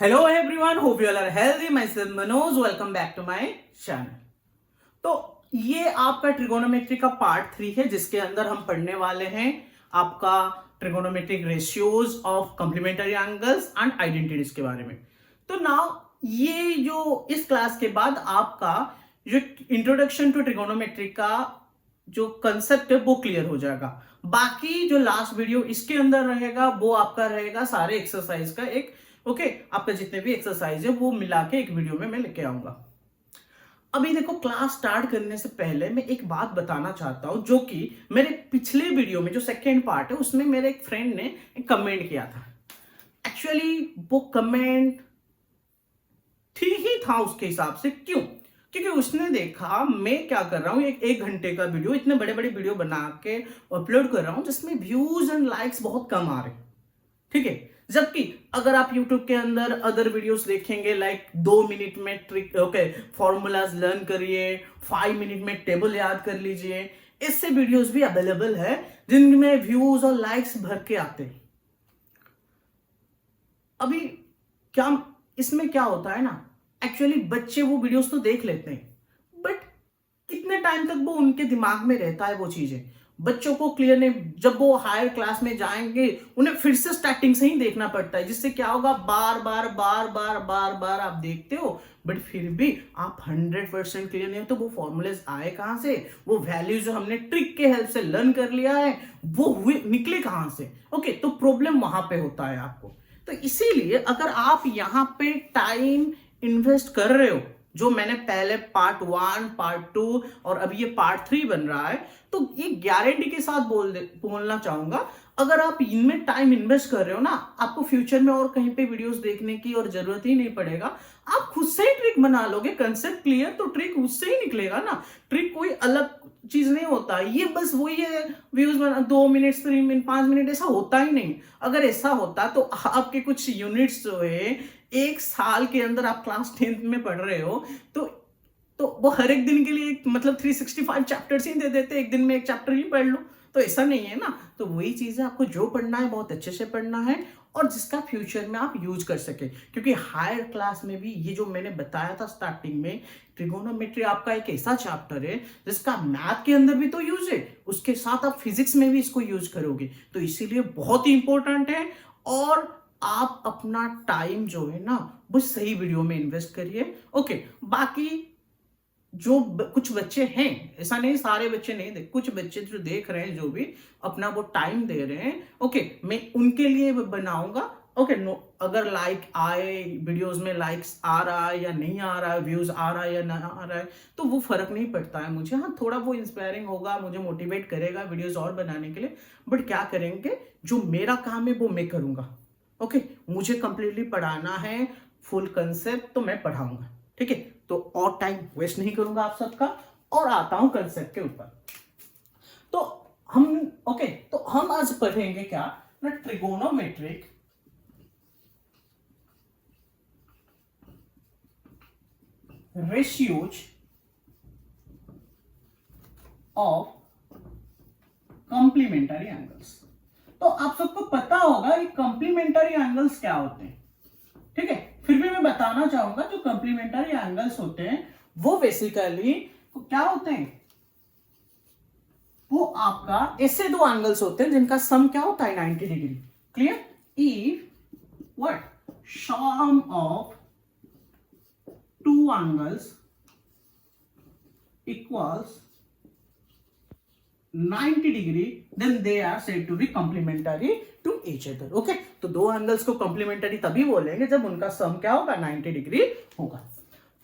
Hello everyone, hope you all are healthy. Myself Manoj, welcome back to my channel. तो ये आपका trigonometry का part 3 है, जिसके अंदर हम पढ़ने वाले हैं आपका trigonometric ratios of complementary angles and identities के बारे में। तो नाउ ये जो इस क्लास के बाद आपका जो इंट्रोडक्शन टू ट्रिगोनोमेट्री का जो कंसेप्ट है वो क्लियर हो जाएगा। बाकी जो लास्ट वीडियो इसके अंदर रहेगा वो आपका रहेगा सारे एक्सरसाइज का एक आपका जितने भी एक्सरसाइज है वो मिला के एक वीडियो में मैं लेके आऊंगा। अभी देखो, क्लास स्टार्ट करने से पहले मैं एक बात बताना चाहता हूं, जो कि मेरे पिछले वीडियो में जो सेकेंड पार्ट है उसमें मेरे एक फ्रेंड ने एक कमेंट किया था। एक्चुअली वो कमेंट ठीक ही था उसके हिसाब से। क्यों? क्योंकि उसने देखा मैं क्या कर रहा हूं, एक घंटे का वीडियो, इतने बड़े बड़े वीडियो बना के अपलोड कर रहा हूं जिसमें व्यूज एंड लाइक्स बहुत कम आ रहे। ठीक है, जबकि अगर आप YouTube के अंदर अदर वीडियोस देखेंगे, लाइक 2 मिनट में ट्रिक फॉर्मूलाज लर्न करिए, 5 मिनट में टेबल याद कर लीजिए, इससे वीडियोस भी अवेलेबल है जिनमें व्यूज और लाइक्स भर के आते हैं। अभी क्या इसमें क्या होता है ना, एक्चुअली बच्चे वो वीडियोस तो देख लेते हैं, बट कितने टाइम तक वो उनके दिमाग में रहता है वो चीजें। बच्चों को क्लियर नहीं, जब वो हायर क्लास में जाएंगे उन्हें फिर से स्टार्टिंग से ही देखना पड़ता है, जिससे क्या होगा, बार बार बार बार बार बार आप देखते हो बट फिर भी आप 100% क्लियर नहीं हो। तो वो फॉर्मूलेज आए कहां से, वो वैल्यूज जो हमने ट्रिक के हेल्प से लर्न कर लिया है वो हुए निकले कहां से। तो प्रॉब्लम वहां पे होता है आपको। तो इसीलिए अगर आप यहां पे टाइम इन्वेस्ट कर रहे हो, जो मैंने पहले पार्ट 1 पार्ट 2 और अब ये पार्ट 3 बन रहा है, तो ये गारंटी के साथ बोलना चाहूंगा, अगर आप इनमें टाइम इन्वेस्ट कर रहे हो ना, आपको फ्यूचर में और कहीं पे वीडियोस देखने की और जरूरत ही नहीं पड़ेगा। आप खुद से ही ट्रिक बना लोगे, कंसेप्ट क्लियर, तो ट्रिक उससे ही निकलेगा ना। ट्रिक कोई अलग चीज नहीं होता, ये बस वही है, व्यूज बना 2 मिनट 3 मिनट 5 मिनट, ऐसा होता ही नहीं। अगर ऐसा होता तो आपके कुछ यूनिट्स जो है, एक साल के अंदर आप क्लास 10th में पढ़ रहे हो, तो वो हर एक दिन के लिए मतलब 365 चैप्टर्स ही दे देते, एक दिन में एक चैप्टर ही पढ़ लो, तो ऐसा नहीं है ना। तो वही चीज है, आपको जो पढ़ना है बहुत अच्छे से पढ़ना है और जिसका फ्यूचर में आप यूज कर सके। क्योंकि हायर क्लास में भी ये जो मैंने बताया था स्टार्टिंग में, ट्रिगोनोमेट्री आपका एक ऐसा चैप्टर है जिसका मैथ के अंदर भी तो यूज है, उसके साथ आप फिजिक्स में भी इसको यूज करोगे, तो इसीलिए बहुत ही इंपॉर्टेंट है। और आप अपना टाइम जो है ना वो सही वीडियो में इन्वेस्ट करिए। बाकी जो कुछ बच्चे हैं, ऐसा नहीं सारे बच्चे नहीं, कुछ बच्चे जो देख रहे हैं, जो भी अपना वो टाइम दे रहे हैं, मैं उनके लिए बनाऊंगा। नो, अगर लाइक आए, वीडियोस में लाइक्स आ रहा है या नहीं आ रहा है, व्यूज आ रहा है या नहीं आ रहा है, तो वो फर्क नहीं पड़ता है मुझे। हाँ, थोड़ा वो इंस्पायरिंग होगा, मुझे मोटिवेट करेगा वीडियोस और बनाने के लिए, बट क्या करेंगे, जो मेरा काम है वो मैं करूंगा। मुझे कंप्लीटली पढ़ाना है, फुल कंसेप्ट तो मैं पढ़ाऊंगा। ठीक है, तो और टाइम वेस्ट नहीं करूंगा आप सबका, और आता हूं कंसेप्ट के ऊपर। तो हम आज पढ़ेंगे क्या ना, trigonometric ratios of complementary angles. तो आप सबको पता होगा ये कॉम्प्लीमेंट्री एंगल्स क्या होते हैं। ठीक है, फिर भी मैं बताना चाहूंगा, जो कॉम्प्लीमेंट्री एंगल्स होते हैं वो बेसिकली क्या होते हैं, वो आपका ऐसे दो एंगल्स होते हैं जिनका सम क्या होता है, 90 degree. Clear? If what sum of two angles equals 90 degree, then they are said to be complementary to each other। तो दो एंगल्स को कॉम्प्लीमेंटरी तभी बोलेंगे जब उनका सम क्या होगा, 90 डिग्री होगा।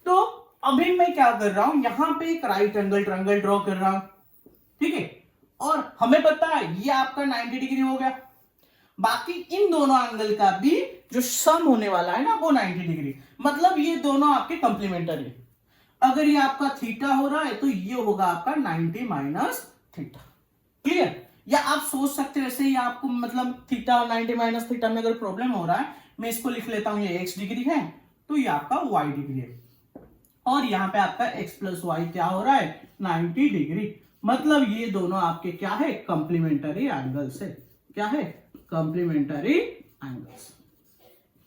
तो अभी मैं क्या कर रहा हूं, यहां पे एक राइट एंगल ट्रायंगल ड्रॉ कर रहा हूं। ठीक है, और हमें पता है ये आपका 90 डिग्री हो गया। बाकी इन दोनों एंगल का भी जो सम होने वाला है ना वो 90 डिग्री, मतलब ये दोनों आपके कॉम्प्लीमेंटरी। अगर ये आपका थीटा हो रहा है तो ये होगा आपका 90 माइनस थीटा। क्लियर? या आप सोच सकते हो वैसे ही, आपको मतलब थीटा और 90 माइनस थीटा में अगर प्रॉब्लम हो रहा है, मैं इसको लिख लेता हूं, ये x डिग्री है तो ये आपका y डिग्री है, और यहां पे आपका x प्लस वाई क्या हो रहा है, 90 डिग्री। मतलब ये दोनों आपके क्या है, कॉम्प्लीमेंटरी एंगल्स है। क्या है? Complementary angles.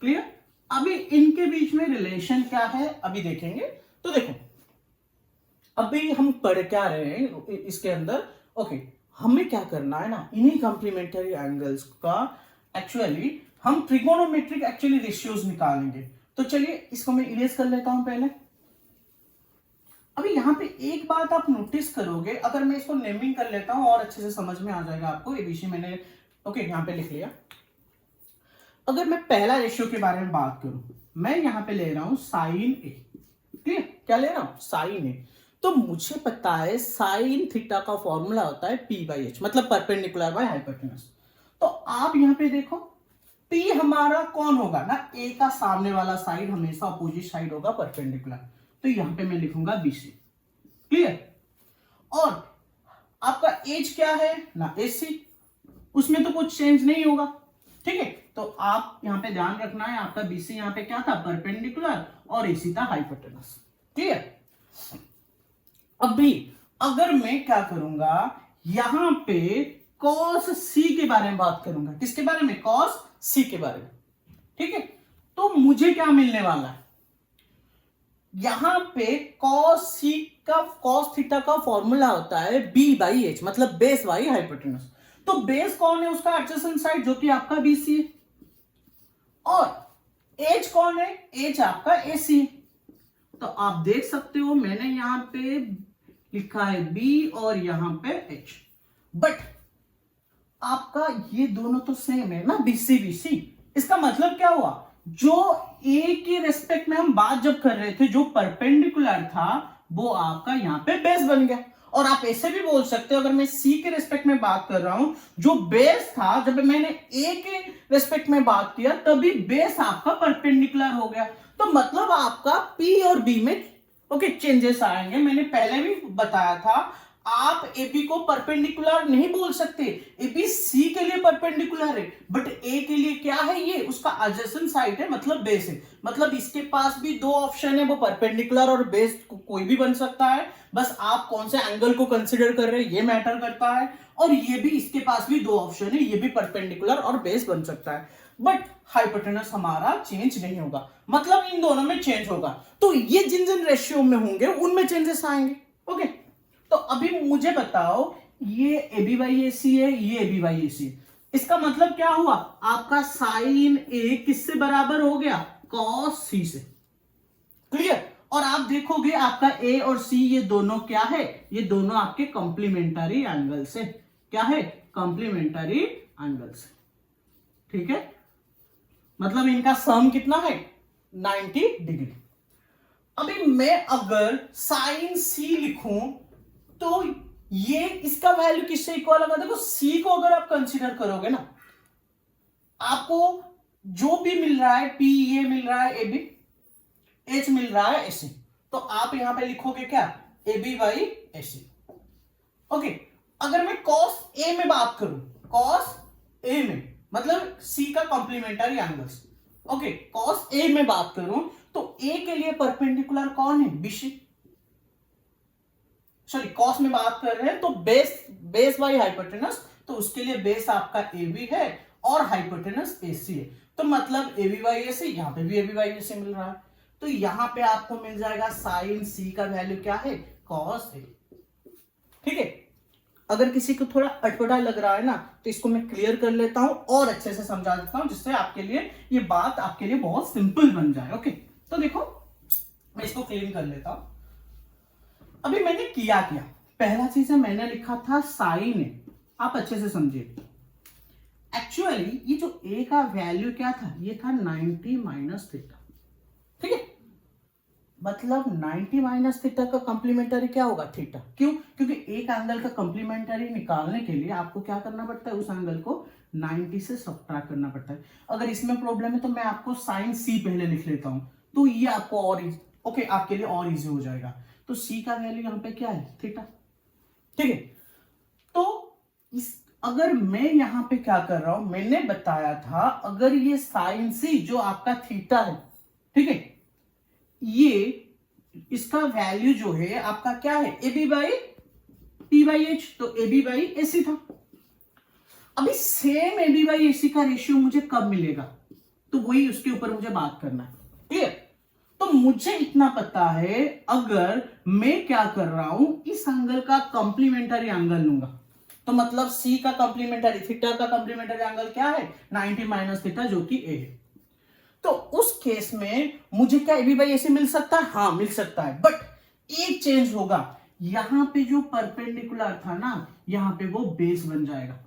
क्लियर? अभी इनके बीच में रिलेशन क्या है अभी देखेंगे। तो देखो अभी हम पढ़ क्या रहे हैं इसके अंदर। ओके, हमें क्या करना है ना, इन्हीं कॉम्प्लीमेंट्री एंगल्स का एक्चुअली हम ट्रिगोनोमेट्रिक एक्चुअली रेशियोज निकालेंगे। तो चलिए इसको मैं इरेज कर लेता हूं पहले। अभी यहां पे एक बात आप नोटिस करोगे, अगर मैं इसको नेमिंग कर लेता हूं और अच्छे से समझ में आ जाएगा आपको। एबीसी मैंने ओके यहां पे लिख लिया। अगर मैं पहला रेशियो के बारे में बात करूं, मैं यहां पे ले रहा हूं साइन ए। क्लियर, क्या ले रहा हूं, साइन ए। तो मुझे पता है साइन थीटा का फॉर्मूला होता है पी बाई एच, मतलब परपेंडिकुलर बाय हाइपोटेनस। तो आप यहां पे देखो पी हमारा कौन होगा ना, ए का सामने वाला साइड हमेशा अपोजिट साइड होगा परपेंडिकुलर। तो यहां पे मैं लिखूंगा बीसी। क्लियर, और आपका एज क्या है ना, एसी, उसमें तो कुछ चेंज नहीं होगा। ठीक है, तो आप यहां पे ध्यान रखना है आपका बीसी यहां पे क्या था, परपेंडिकुलर, और एसी था हाइपोटेनस। क्लियर, अभी अगर मैं क्या करूंगा, यहां पे कॉस सी के बारे में बात करूंगा। किसके बारे में, कॉस सी के बारे में। ठीक है, तो मुझे क्या मिलने वाला है, यहां पे कॉस सी का, कॉस थीटा का फॉर्मूला होता है बी बाई एच, मतलब बेस बाई हाइपोटेनस। तो बेस कौन है, उसका एडजेसेंट साइड जो कि आपका बीसी है, और एज कौन है, एज आपका एसी है। तो आप देख सकते हो मैंने यहां पे लिखा है बी और यहां पे एच, बट आपका ये दोनों तो सेम है ना, बीसी बीसी। इसका मतलब क्या हुआ, जो ए के रेस्पेक्ट में हम बात जब कर रहे थे, जो परपेंडिकुलर था वो आपका यहां पे बेस बन गया। और आप ऐसे भी बोल सकते हो, अगर मैं सी के रेस्पेक्ट में बात कर रहा हूं, जो बेस था जब मैंने ए के रेस्पेक्ट में बात किया तभी बेस आपका परपेंडिकुलर हो गया। तो मतलब आपका पी और बी में ओके चेंजेस आएंगे। मैंने पहले भी बताया था आप एबी को परपेंडिकुलर नहीं बोल सकते, एबी सी के लिए परपेंडिकुलर है, बट ए के लिए क्या है, ये उसका एडजेसेंट साइड है, मतलब बेस है। मतलब इसके पास भी दो ऑप्शन है, वो परपेंडिकुलर और बेस कोई भी बन सकता है, बस आप कौन से एंगल को कंसिडर कर रहे हैं ये मैटर करता है। और ये भी, इसके पास भी दो ऑप्शन है, ये भी परपेंडिकुलर और बेस बन सकता है, बट हाइपोटेनस हमारा चेंज नहीं होगा, मतलब इन दोनों में चेंज होगा। तो ये जिन जिन रेशियो में होंगे उनमें चेंजेस आएंगे। ओके, तो अभी मुझे बताओ, ये ए बी बाई ए सी है, ये ए बी बाई ए सी है, इसका मतलब क्या हुआ, आपका साइन ए किससे बराबर हो गया, कॉस सी से। क्लियर, और आप देखोगे आपका ए और सी ये दोनों क्या है, ये दोनों आपके कॉम्प्लीमेंटरी एंगल से, क्या है, कॉम्प्लीमेंटरी एंगल से। ठीक है, मतलब इनका सम कितना है, 90 डिग्री। अभी मैं अगर साइन सी लिखूं तो ये इसका वैल्यू किससे इक्वल होगा, देखो सी को अगर आप कंसीडर करोगे ना, आपको जो भी मिल रहा है, पी ये मिल रहा है, ए बी, एच मिल रहा है, एसी, तो आप यहां पे लिखोगे क्या, A B by AC. Okay, अगर मैं कॉस ए में बात करूं, कॉस ए में मतलब सी का complementary angles, okay, cos A में बात करूं तो ए के लिए परपेंडिकुलर कौन है, बीसी। सॉरी, कॉस में बात कर रहे हैं तो बेस बाई हाइपोटेनस, तो उसके लिए बेस आपका ए बी है और हाइपोटेनस एसी है। तो मतलब ए बी बाई एसी, यहां पे भी ए बी बाई एसी मिल रहा है। तो यहां पे आपको मिल जाएगा साइन सी का वैल्यू क्या है, कॉस ए। ठीक है, अगर किसी को थोड़ा अटपटा लग रहा है ना, तो इसको मैं क्लियर कर लेता हूं और अच्छे से समझा देता हूं, जिससे आपके लिए ये बात आपके लिए बहुत सिंपल बन जाए। ओके, तो देखो मैं इसको क्लीन कर लेता हूं। अभी मैंने किया पहला चीज है, मैंने लिखा था साइन ए, आप अच्छे से समझिए। एक्चुअली ये जो ए का वैल्यू क्या था, ये था 90 माइनस थीटा। ठीक है, मतलब 90 माइनस थीटा का कॉम्प्लीमेंटरी क्या होगा, थीटा। क्यों, क्योंकि एक एंगल का कॉम्प्लीमेंटरी निकालने के लिए आपको क्या करना पड़ता है, उस एंगल को 90 से सब्ट्रैक्ट करना पड़ता है। अगर इसमें प्रॉब्लम है तो मैं आपको साइन सी पहले लिख लेता हूं, तो ये आपको और ओके आपके लिए और इजी हो जाएगा। तो सी का वैल्यू यहां पे क्या है, थीटा। ठीक है, तो इस अगर मैं यहां पे क्या कर रहा हूं, मैंने बताया था अगर ये साइन सी जो आपका थीटा है, ठीक है, ये इसका वैल्यू जो है आपका क्या है, A B by P by H, तो ए बी बाई एसी था। अभी same A B by AC का रेशियो मुझे कब मिलेगा, तो वही उसके ऊपर मुझे बात करना है। क्लियर? तो मुझे इतना पता है, अगर मैं क्या कर रहा हूं, इस एंगल का कॉम्प्लीमेंटरी एंगल लूंगा, तो मतलब सी का कॉम्प्लीमेंटरी, थीटा का कॉम्प्लीमेंटरी एंगल क्या है, 90 माइनस थीटा, जो कि ए है। तो उस केस में मुझे क्या ए बी बाई ऐसे मिल सकता है? हाँ मिल सकता है, बट एक चेंज होगा, यहां पे जो परपेंडिकुलर था ना, यहां पे वो बेस बन जाएगा।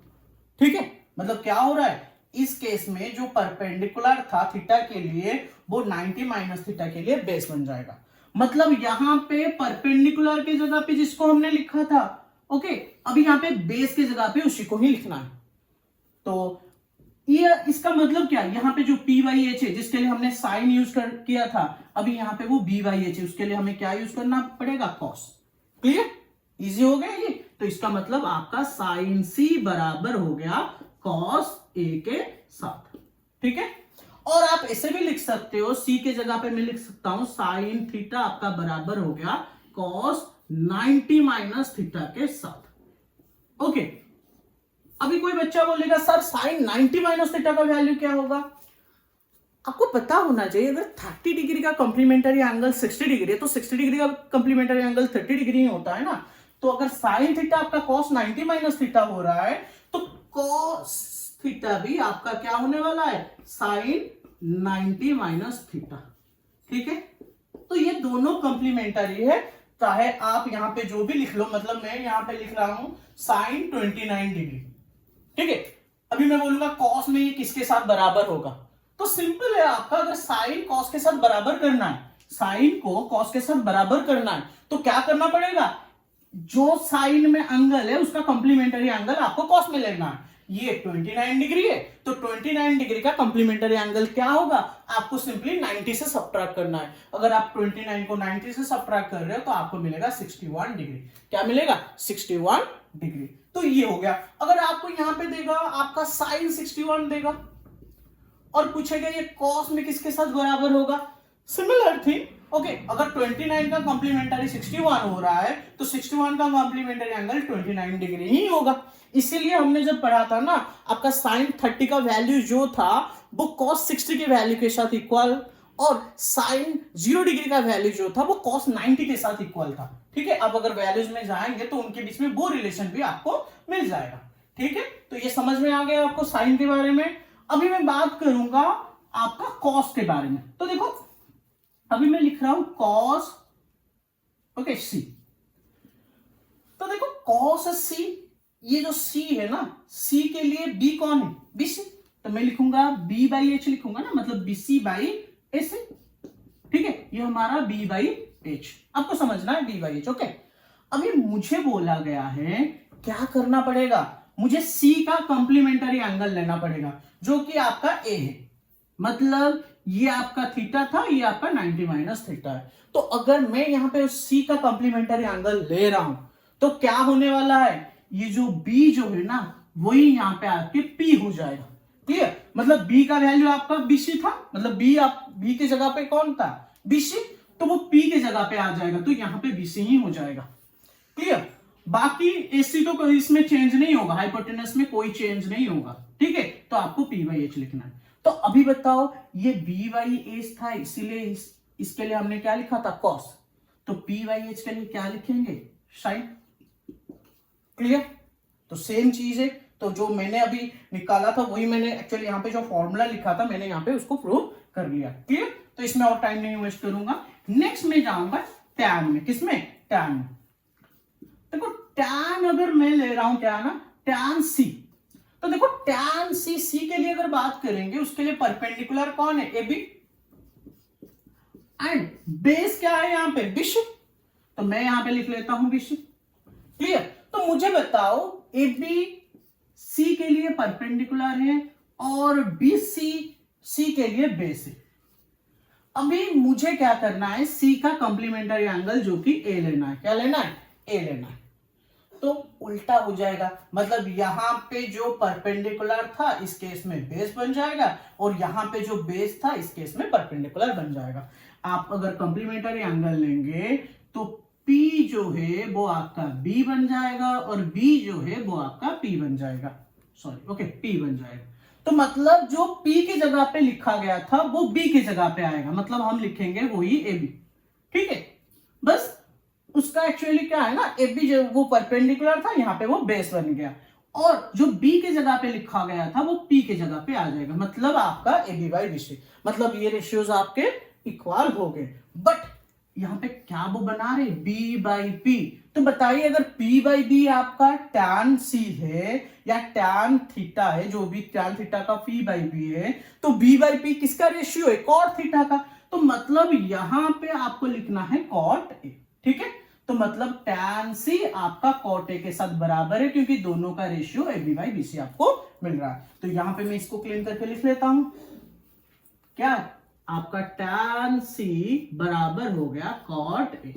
ठीक है, मतलब क्या हो रहा है, इस केस में जो परपेंडिकुलर था थीटा के लिए, वो 90 माइनस थीटा के लिए बेस बन जाएगा। मतलब यहां पे परपेंडिकुलर की जगह पे जिसको हमने लिखा था, ओके, अभी यहां पे बेस की जगह पे उसी को ही लिखना है। तो ये इसका मतलब क्या है, यहां पे जो पी वाई एच है, जिसके लिए हमने साइन यूज किया था, अभी यहां पे वो बी वाई एच है, उसके लिए हमें क्या यूज करना पड़ेगा, कॉस। क्लियर? इजी हो गया ये। तो इसका मतलब आपका साइन सी बराबर हो गया कॉस ए के साथ। ठीक है, और आप ऐसे भी लिख सकते हो, सी के जगह पे मैं लिख सकता हूं साइन थीटा आपका बराबर हो गया कॉस 90 माइनस थीटा के साथ। ओके, अभी कोई बच्चा बोलेगा सर साइन 90 माइनस थीटा का वैल्यू क्या होगा? आपको पता होना चाहिए, अगर 30 डिग्री का कॉम्प्लीमेंटरी एंगल 60 डिग्री है, तो 60 डिग्री का कॉम्प्लीमेंटरी एंगल 30 डिग्री ही होता है ना। तो अगर साइन थीटा आपका कॉस 90 माइनस थीटा हो रहा है, तो कॉस थीटा भी आपका क्या होने वाला है, साइन 90 माइनस थीटा। ठीक है, तो ये दोनों कॉम्प्लीमेंटरी है, चाहे आप यहां पे जो भी लिख लो, मतलब मैं यहां पे लिख रहा हूं साइन 29 डिग्री। ठीक है, अभी मैं बोलूंगा कॉस में ये किसके साथ बराबर होगा, तो सिंपल है आपका, अगर साइन कॉस के साथ बराबर करना है, साइन को कॉस के साथ बराबर करना है, तो क्या करना पड़ेगा, जो साइन में एंगल है उसका कॉम्प्लीमेंटरी एंगल आपको कॉस में लेना है। ये 29 डिग्री है, तो 29 डिग्री का कॉम्प्लीमेंटरी एंगल क्या होगा, आपको सिंपली 90 से सब्ट्रैक्ट करना है। अगर आप 29 को 90 से सब्ट्रैक्ट कर रहे हो, तो आपको मिलेगा 61 डिग्री। क्या मिलेगा, 61 डिग्री। तो ये हो गया। अगर आपको यहां पे देगा आपका साइन 61 देगा, और पूछेगा ये कॉस में किसके साथ बराबर होगा, सिमिलर थिंग। ओके, अगर 29 का कॉम्प्लीमेंटरी 61 हो रहा है, तो 61 का कॉम्प्लीमेंटरी एंगल 29 डिग्री ही होगा। इसीलिए हमने जब पढ़ा था ना, आपका साइन 30 का वैल्यू जो था वो कॉस 60 के वैल्यू के साथ इक्वल, और साइन 0 डिग्री का वैल्यू जो था वो कॉस 90 के साथ इक्वल था। ठीक है, अब अगर वैल्यूज में जाएंगे तो उनके बीच में वो रिलेशन भी आपको मिल जाएगा। ठीक है, तो ये समझ में आ गया आपको साइन के बारे में। अभी मैं बात करूंगा आपका कॉस के बारे में। तो देखो, अभी मैं लिख रहा हूं कॉस, ओके, सी। तो देखो कॉस सी, ये जो सी है ना, सी के लिए बी कौन है, बी सी। तो मैं लिखूंगा बी बाई एच लिखूंगा ना, मतलब बी सी बाई ए सी। ठीक है, ये हमारा बी बाई एच, आपको समझना है बी बाई एच। ओके, अभी मुझे बोला गया है क्या करना पड़ेगा, मुझे सी का कॉम्प्लीमेंटरी एंगल लेना पड़ेगा, जो कि आपका ए है। मतलब ये आपका थीटा था, ये आपका 90 माइनस थीटा है। तो अगर मैं यहां पे सी का कॉम्प्लीमेंटरी एंगल ले रहा हूं, तो क्या होने वाला है, ये जो बी जो है ना, वही यहां पे आपके पी हो जाएगा। क्लियर? मतलब बी का वैल्यू आपका बीसी था, मतलब बी, आप बी की जगह पे कौन था, बीसी, तो वो पी की जगह पे आ जाएगा, तो यहां पे बीसी ही हो जाएगा। क्लियर? बाकी एसी तो इसमें चेंज नहीं होगा, हाइपोटेनस में कोई चेंज नहीं होगा। ठीक है, तो आपको पी बाई एच लिखना है। तो अभी बताओ, ये बी बाई एच था, इसीलिए इसके लिए हमने क्या लिखा था, कॉस। तो पी बाई एच के लिए क्या लिखेंगे, साइन। क्लियर? तो सेम चीज है, तो जो मैंने अभी निकाला था वही मैंने एक्चुअली यहाँ पे जो फॉर्मूला लिखा था, मैंने यहाँ पे उसको प्रूव कर लिया। क्लियर? तो इसमें और टाइम नहीं वेस्ट करूंगा, नेक्स्ट में जाऊंगा टैन में। किसमें, टैन में। देखो टैन अगर मैं ले रहा हूं, क्या ना, टैन सी। तो देखो टैन सी, सी के लिए अगर बात करेंगे, उसके लिए परपेंडिकुलर कौन है, ए बी, एंड बेस क्या है यहाँ पे, बिश। तो मैं यहां पे लिख लेता हूं बिश। क्लियर? तो मुझे बताओ, ए बी सी के लिए परपेंडिकुलर है, और बी सी सी के लिए बेस है। अभी मुझे क्या करना है, सी का कॉम्प्लीमेंटरी एंगल जो कि ए लेना है। क्या लेना है, ए लेना है। तो उल्टा हो जाएगा, मतलब यहां पे जो परपेंडिकुलर था इस केस में बेस बन जाएगा, और यहां पे जो बेस था इस केस में परपेंडिकुलर बन जाएगा। आप अगर कॉम्प्लीमेंटरी एंगल लेंगे, तो P जो है वो आपका B बन जाएगा, और B जो है वो आपका P बन जाएगा, सॉरी, ओके, P बन जाएगा। तो मतलब जो P की जगह पे लिखा गया था वो B की जगह पे आएगा, मतलब हम लिखेंगे वही AB। ठीक है, बस उसका एक्चुअली क्या है ना, AB जो वो परपेंडिकुलर था, यहाँ पे वो बेस बन गया, और जो B की जगह पे लिखा गया था वो P की जगह पे आ जाएगा, मतलब आपका AB बाई BC, मतलब ये रेशियोज आपके इक्वल हो गए। बट यहाँ पे क्या वो बना रहे, B बाई P, तो बताइए अगर P बाई B आपका tan C है या tan थीटा है, जो भी tan थीटा का P बाई B है, तो B बाई P किसका रेशियो है, cot थीटा का, तो मतलब यहां पे आपको लिखना है cot A। ठीक है, तो मतलब tan C आपका cot A के साथ बराबर है, क्योंकि दोनों का रेशियो AB बाई BC आपको मिल रहा है। तो यहां पे मैं इसको क्लीन करके लिख लेता हूं, क्या आपका tan C बराबर हो गया cot A।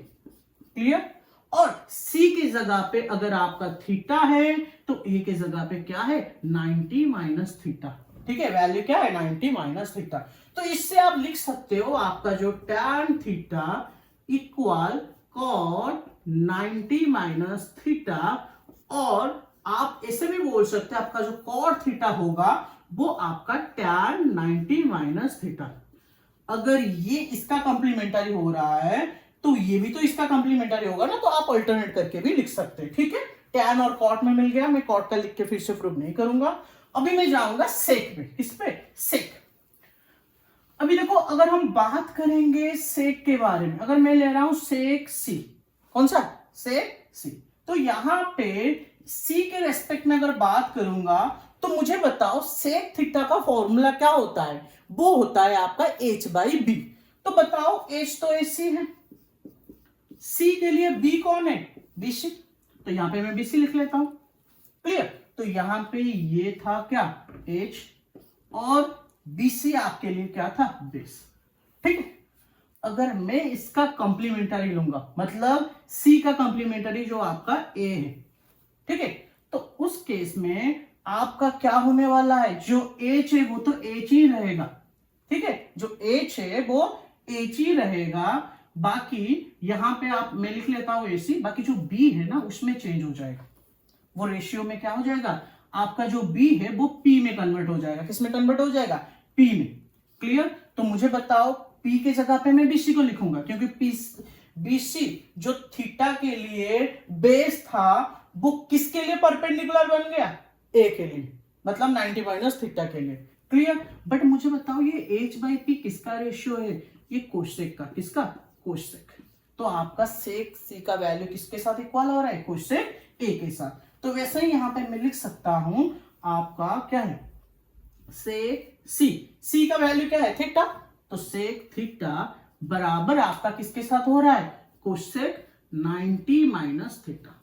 क्लियर, और C की जगह पे अगर आपका थीटा है तो A की जगह पे क्या है 90 माइनस थीटा। ठीक है, वैल्यू क्या है 90 माइनस थीटा। तो इससे आप लिख सकते हो आपका जो tan theta equal cot 90 minus theta, और आप ऐसे भी बोल सकते हैं आपका जो cot थीटा होगा वो आपका tan 90 माइनस थीटा। अगर ये इसका कंप्लीमेंटरी हो रहा है तो ये भी तो इसका कंप्लीमेंटरी होगा ना, तो आप अल्टरनेट करके भी लिख सकते हैं। ठीक है, टैन और कॉट में मिल गया, मैं कॉट का लिख के फिर से प्रूव नहीं करूंगा। अभी मैं जाऊंगा सेक पे, किस पे, सेक। अभी देखो अगर हम बात करेंगे सेक के बारे में, अगर मैं ले रहा हूं सेक सी, कौन सा, सेक सी, तो यहां पे सी के रेस्पेक्ट में अगर बात करूंगा तो मुझे बताओ सेक थीटा का फॉर्मूला क्या होता है, वो होता है आपका h बाई बी। तो बताओ h तो AC है, C के लिए B कौन है, BC, तो यहां पे मैं BC लिख लेता हूं। क्लियर, तो यहां पे ये था क्या H, और BC आपके लिए क्या था बेस। ठीक है, अगर मैं इसका कंप्लीमेंटरी लूंगा, मतलब C का कंप्लीमेंटरी जो आपका A है, ठीक है, तो उस केस में आपका क्या होने वाला है, जो H है वो तो H ही रहेगा। ठीक है, जो H है वो H ही रहेगा, बाकी यहां पे आप, मैं लिख लेता हूं AC, बाकी जो B है ना उसमें चेंज हो जाएगा, वो रेशियो में क्या हो जाएगा, आपका जो B है वो P में कन्वर्ट हो जाएगा। किस में कन्वर्ट हो जाएगा, P में। क्लियर, तो मुझे बताओ P के जगह पे मैं BC को लिखूंगा, क्योंकि BC जो थीटा के लिए बेस था वो किसके लिए परपेंडिकुलर बन गया, A के लिए, मतलब 90 माइनस थीटा के लिए। क्लियर, बट मुझे बताओ ये H बाई P किसका रेशियो है, ये कोसेक का, किसका, कोसेक। तो आपका सेक C का वैल्यू किसके साथ इक्वल हो रहा है, कोसेक A के साथ। तो वैसे ही यहां पे मैं लिख सकता हूं आपका क्या है, सेक C का वैल्यू क्या है थीटा, तो सेक थीटा बराबर आपका किसके साथ हो रहा है, cosec 90 minus theta,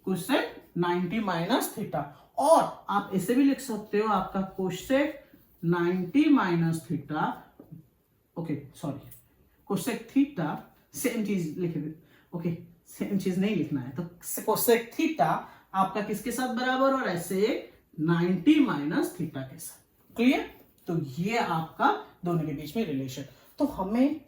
cosec 90 minus theta. और आप ऐसे भी लिख सकते हो आपका cosec 90 minus theta, okay sorry, cosec theta, same चीज लिख दे, ओके सेम चीज नहीं लिखना है, तो कोसेक थीटा आपका किसके साथ बराबर हो रहा है, सेक 90 माइनस थीटा के साथ। क्लियर, तो ये आपका दोनों के बीच में रिलेशन। तो हमें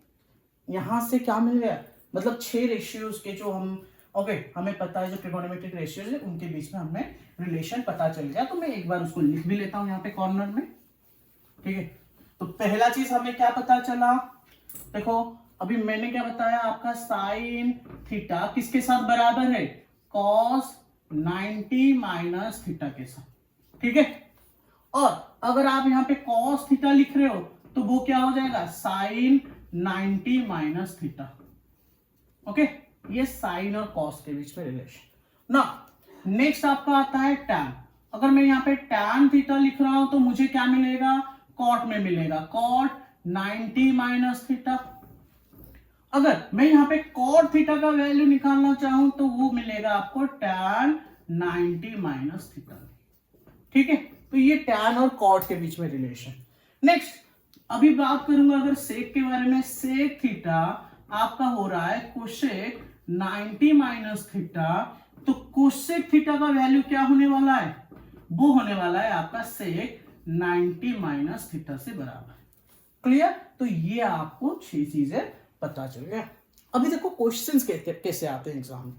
यहां से क्या मिल गया, मतलब 6 रेशियोज के जो हम, ओके हमें पता है जो ट्रिगोनोमेट्रिक रेशियोज है उनके बीच में हमें रिलेशन पता चल गया। तो मैं एक बार उसको लिख भी लेता हूं यहाँ पे कॉर्नर में। ठीक है, तो पहला चीज हमें क्या पता चला, देखो अभी मैंने क्या बताया, आपका साइन थीटा किसके साथ बराबर है, कॉस 90 माइनस थीटा के साथ। ठीक है, और अगर आप यहाँ पे कॉस थीटा लिख रहे हो तो वो क्या हो जाएगा, साइन 90 माइनस थीटा। ओके, ये साइन और कॉस के बीच में रिलेशन ना। नेक्स्ट आपका आता है टैन। अगर मैं यहाँ पे टैन थीटा लिख रहा हूं तो मुझे क्या मिलेगा, कॉट में मिलेगा, कॉट 90 माइनस थीटा। अगर मैं यहाँ पे कॉट थीटा का वैल्यू निकालना चाहूं तो वो मिलेगा आपको टैन 90 माइनस थीटा। ठीक है, तो ये टैन और कॉट के बीच में रिलेशन। नेक्स्ट अभी बात करूंगा अगर सेक के बारे में, सेक थीटा आपका हो रहा है कोसेक 90 माइनस थीटा, तो कोसेक थीटा का वैल्यू क्या होने वाला है, वो होने वाला है आपका सेक 90 माइनस थीटा से बराबर। क्लियर, तो ये आपको 6 चीजें पता चल गया। अभी देखो क्वेश्चंस कैसे आते हैं एग्जाम में।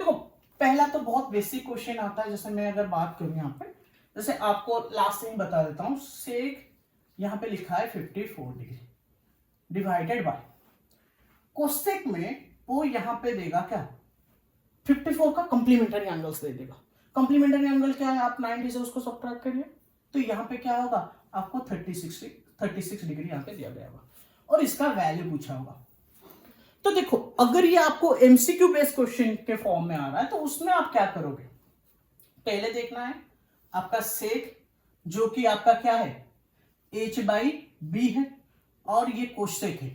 देखो पहला तो बहुत बेसिक क्वेश्चन आता है, जैसे मैं अगर बात करूं यहाँ पे, जैसे आपको लास्ट थिंग बता देता हूं, सेक यहां पे लिखा है 54 डिग्री डिवाइडेड बाय कोसेक में वो यहां पे देगा क्या 54 का कॉम्प्लीमेंट्री एंगल्स दे देगा। कॉम्प्लीमेंट्री एंगल क्या है, आप 90 से उसको सब्ट्रैक्ट करिए तो यहाँ पे क्या होगा आपको 36 डिग्री यहाँ पे दिया गया होगा और इसका वैल्यू पूछा होगा। तो देखो अगर ये आपको एमसीक्यू बेस्ड क्वेश्चन के फॉर्म में आ रहा है तो उसमें आप क्या करोगे, पहले देखना है आपका सेक जो कि आपका क्या है h/b है और ये कोसेक है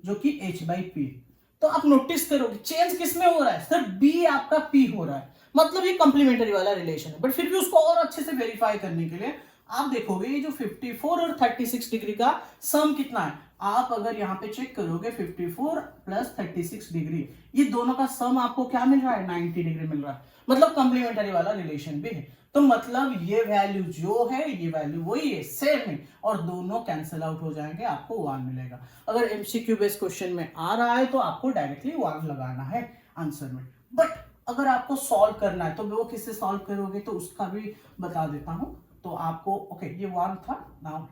जो कि h/p है। तो आप नोटिस करोगे चेंज किसमें हो रहा है सर, b आपका p हो रहा है, मतलब ये कंप्लीमेंट्री वाला रिलेशन है। बट फिर भी उसको और अच्छे से वेरीफाई करने के लिए आप देखोगे ये जो 54 और 36 डिग्री का सम कितना है। आप अगर यहाँ पे चेक करोगे 54 प्लस 36 डिग्री ये दोनों का सम आपको क्या मिल रहा है 90 डिग्री मिल रहा है, मतलब कंप्लीमेंट्री वाला रिलेशन भी है। तो मतलब ये वैल्यू जो है ये वैल्यू वही है, सेम है और दोनों कैंसिल आउट हो जाएंगे, आपको 1 मिलेगा। अगर एमसीक्यू बेस्ड क्वेश्चन में आ रहा है तो आपको डायरेक्टली 1 लगाना है आंसर में। बट अगर आपको सॉल्व करना है तो वो किससे सॉल्व करोगे तो उसका भी बता देता हूं। तो आपको ओके ये 1 था, नाउ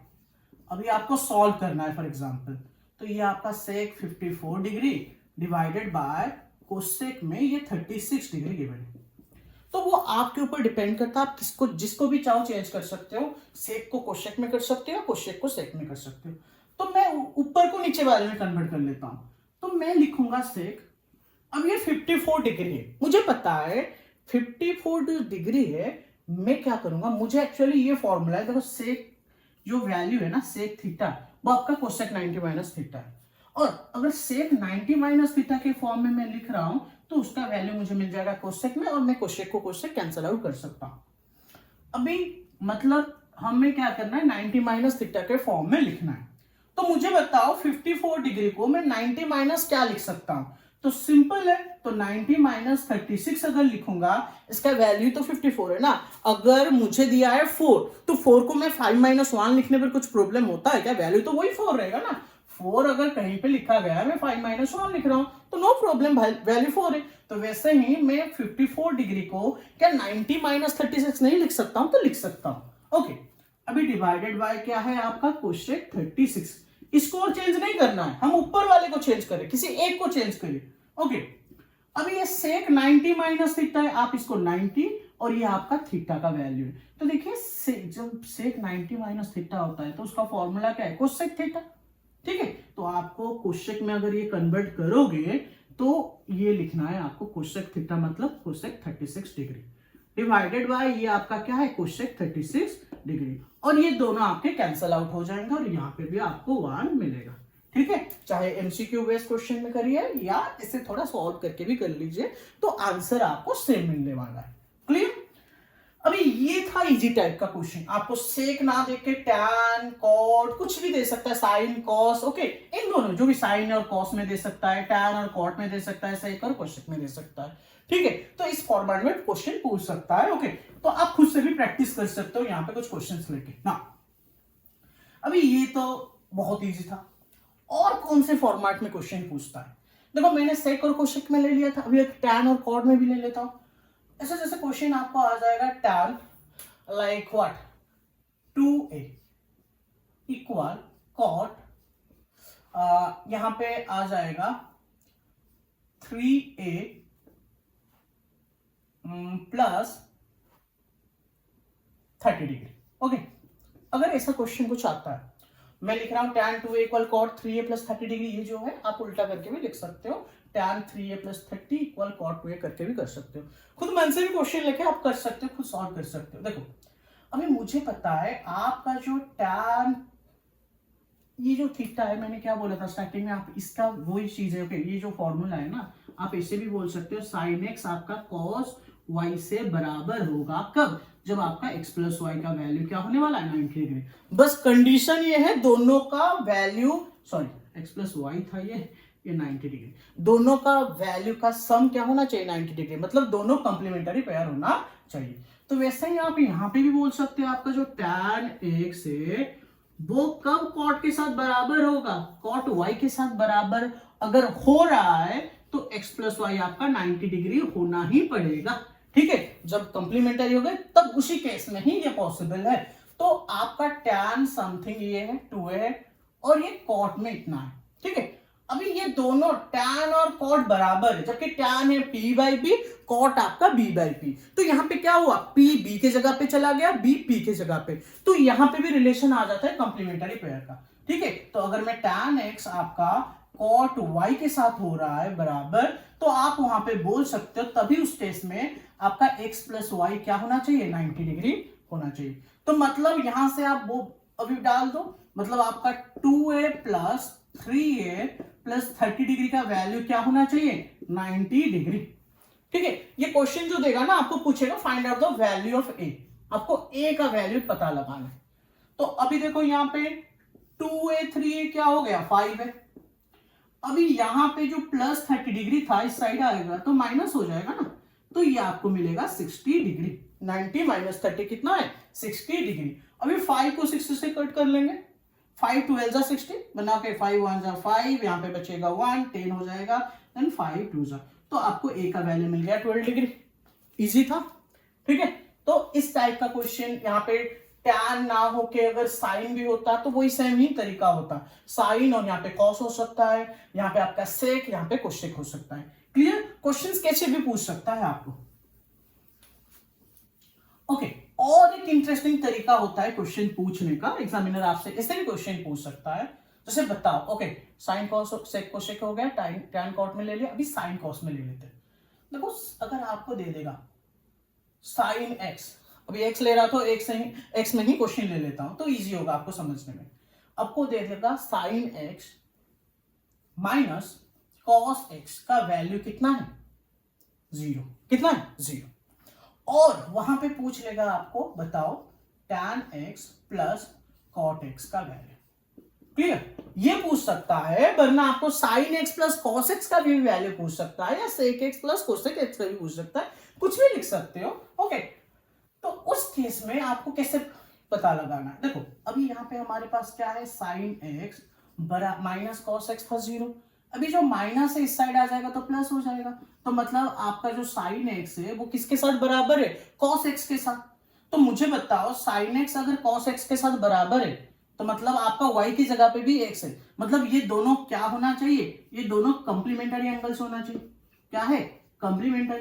अभी आपको सॉल्व करना है फॉर एग्जांपल, तो ये आपका सेक 54 डिग्री डिवाइडेड बाय कोसेक में ये 36 डिग्री गिवन है। तो वो आपके ऊपर डिपेंड करता है, आप किसको जिसको भी चाहो चेंज कर सकते हो, सेक को कोसेक में कर सकते हो, कोसेक को सेक में कर सकते हो। तो मैं ऊपर को नीचे वाले में कन्वर्ट कर लेता हूं, तो मैं लिखूंगा सेक, अब ये 54 डिग्री है, मुझे पता है 54 डिग्री है, मैं क्या करूंगा, मुझे एक्चुअली ये फॉर्मूला है, देखो सेक जो वैल्यू है ना सेक थीटा वो आपका कोसेक 90 माइनस थीटा है, और अगर सेक 90 माइनस थीटा के फॉर्म में मैं लिख रहा हूं तो उसका वैल्यू मुझे मिल जाएगा कोसेक में और मैं कोसेक को कोसेक कैंसिल आउट कर सकता हूं। अभी मतलब हमें क्या करना है 90 माइनस थीटा के फॉर्म में लिखना है। तो मुझे बताओ 54 डिग्री को मैं 90 माइनस क्या लिख सकता हूं, तो सिंपल है, तो 90 माइनस 36 अगर लिखूंगा इसका वैल्यू तो 54 है ना, अगर मुझे दिया है 4 तो 4 को मैं 5 माइनस 1 लिखने पर कुछ प्रॉब्लम होता है क्या, वैल्यू तो वही 4 रहेगा ना। 4 अगर कहीं पे लिखा गया है मैं 5 माइनस 1 लिख रहा हूं तो नो प्रॉब्लम, वैल्यू 4 है। तो वैसे ही मैं 54 डिग्री को क्या 90 माइनस 36 नहीं लिख सकता हूं, तो लिख सकता हूं। ओके अभी डिवाइडेड बाय क्या है आपका कोसेक 36, इसको और चेंज नहीं करना है, हम ऊपर वाले को चेंज करें, किसी एक को चेंज करिए। ओके अभी ये सेक 90 माइनस थीटा है, आप इसको 90 और ये आपका थीटा का वैल्यू है। तो देखिए जब सेक 90 माइनस थीटा होता है तो उसका फॉर्मूला क्या है कोसेक थीटा, ठीक है। तो आपको कोसेक में अगर ये कन्वर्ट करोगे तो ये लिखना है आपको कोसेक थीटा मतलब कोसेक 36 डिग्री डिवाइडेड बाय ये आपका क्या है कोसेक 36 डिग्री, और ये दोनों आपके कैंसिल आउट हो जाएंगे और यहाँ पे भी आपको 1 मिलेगा, ठीक है। चाहे एमसीक्यू बेस्ड क्वेश्चन में करिए या इसे थोड़ा सॉल्व करके भी कर लीजिए तो आंसर आपको सेम मिलने वाला है। क्लियर। अभी ये था इजी टाइप का क्वेश्चन, आपको सेक ना देके टैन कॉट कुछ भी दे सकता है, साइन कॉस, ओके इन दोनों जो भी साइन और कॉस में दे सकता है, टैन और कॉट में दे सकता है, सेक और कोसेक में दे सकता है, ठीक है। तो इस फॉर्मेट में क्वेश्चन पूछ सकता है, ओके। तो आप खुद से भी प्रैक्टिस कर सकते हो यहाँ पे कुछ क्वेश्चंस लेके ना। अभी ये तो बहुत इजी था, और कौन से फॉर्मेट में क्वेश्चन पूछता है, देखो मैंने सेक और कोसेक में ले लिया था, अभी एक टैन और कॉट में भी ले लेता हूं। ऐसे जैसे क्वेश्चन आपको आ जाएगा tan like what 2a equal cot, यहां पे आ जाएगा 3a प्लस 30 डिग्री, ओके। अगर ऐसा क्वेश्चन कुछ आता है, मैं लिख रहा हूं tan 2a equal cot 3a plus 30 degree, ये जो है आप उल्टा करके भी लिख सकते हो, tan 3a plus 30 equal cot 2a करके भी कर सकते हो, खुद मन से भी क्वेश्चन लेके आप कर सकते हो, खुद सॉल्व कर सकते हो। देखो अभी मुझे पता है आपका जो tan ये जो थीटा है, मैंने क्या बोला था स्टार्टिंग में, आप इसका वही चीज है, ओके ये जो फॉर्मूला है ना आप ऐसे भी बोल सकते हो साइन एक्स आपका कॉस y से बराबर होगा, कब, जब आपका x प्लस वाई का वैल्यू क्या होने वाला है 90 डिग्री। बस कंडीशन ये है दोनों का value, sorry x plus y था ये 90 डिग्री, दोनों का वैल्यू का सम क्या होना चाहिए 90 डिग्री, मतलब दोनों कंप्लीमेंट्री पेयर होना चाहिए। तो वैसे ही आप यहाँ पे भी बोल सकते हो आपका जो tan x है वो कब कॉट के साथ बराबर होगा, कॉट y के साथ बराबर अगर हो रहा है तो x प्लस वाई आपका 90 डिग्री होना ही पड़ेगा, ठीक है, जब कंप्लीमेंट्री हो गए तब उसी केस में ही ये पॉसिबल है। तो आपका tan समथिंग ये है 2a है और ये कॉट में इतना है, ठीक है। अभी ये दोनों tan और कॉट बराबर है, जबकि tan है p बाई बी, कॉट आपका b बाई पी। तो यहाँ पे क्या हुआ, p b के जगह पे चला गया, b p के जगह पे, तो यहाँ पे भी रिलेशन आ जाता है कंप्लीमेंट्री पेयर का, ठीक है। तो अगर मैं tan x आपका कॉट y के साथ हो रहा है बराबर, तो आप वहां पे बोल सकते हो तभी उस केस में आपका x प्लस वाई क्या होना चाहिए, 90 डिग्री होना चाहिए। तो मतलब यहां से आप वो अभी डाल दो, मतलब आपका 2a plus 3a plus 30 degree का वैल्यू क्या होना चाहिए, 90 डिग्री, ठीक है। ये क्वेश्चन जो देगा ना आपको पूछेगा find out the value of a, आपको a का वैल्यू पता लगाना है। तो अभी देखो यहाँ पे 2a 3a क्या हो गया, 5 है। अभी यहाँ पे जो प्लस 30 डिग्री था इस साइड आएगा तो माइनस हो जाएगा ना, तो ये आपको मिलेगा 60 डिग्री। 90 माइनस 30 कितना है, 60 डिग्री। अभी 5 को 60 से कट कर लेंगे, 5 12 जा 60 बना के 5 1 जा 5, यहाँ पे बचेगा 1, 10 हो जाएगा, देन 5 2 जा, तो आपको a का वैल्यू मिल गया 12 डिग्री। इजी था, ठीक है। तो इस टाइप का क्वेश्चन यहाँ पे टैन ना होके अगर साइन भी होता तो वही सेम ही तरीका होता, साइन और यहाँ पे कॉस हो सकता है, यहाँ पे आपका सेक, यहाँ पे कोसेक हो सकता है। क्लियर, क्वेश्चंस कैसे भी पूछ सकता है आपको। ओके, और एक इंटरेस्टिंग तरीका होता है क्वेश्चन पूछने का, एग्जामिनर आपसे ऐसे भी क्वेश्चन पूछ सकता है, जैसे बताओ, okay sine cos sec cosec हो गया, टैन कॉट में ले लिया, अभी साइन कॉस में ले लेते हैं। देखो अगर आपको दे देगा साइन एक्स, अभी एक्स ले रहा तो एक्स में ही क्वेश्चन ले लेता हूं तो इजी होगा आपको समझने में। आपको दे देगा sine x minus cos x का वैल्यू कितना है, 0, कितना है 0, और वहां पे पूछ लेगा आपको बताओ tan x plus cot x का वैल्यू। क्लियर, ये पूछ सकता है, वरना आपको sine x plus cos x का भी वैल्यू पूछ सकता है, या sec x plus cosec x का भी पूछ सकता है, कुछ भी लिख सकते हो। ओके, तो उस केस में आपको कैसे पता लगाना है, देखो अभी यहाँ पे हमारे पास क्या है, साइन एक्स बरा माइनस कॉस एक्स था 0, अभी जो माइनस है इस साइड आ जाएगा तो प्लस हो जाएगा, तो मतलब आपका जो साइन एक्स है वो किसके साथ बराबर है, कॉस एक्स के साथ। तो मुझे बताओ साइन एक्स अगर कॉस एक्स के साथ बराबर है तो मतलब आपका y की जगह पे भी x है, मतलब ये दोनों क्या होना चाहिए, ये दोनों कंप्लीमेंट्री एंगल्स होना चाहिए। क्या है, कंप्लीमेंट्री।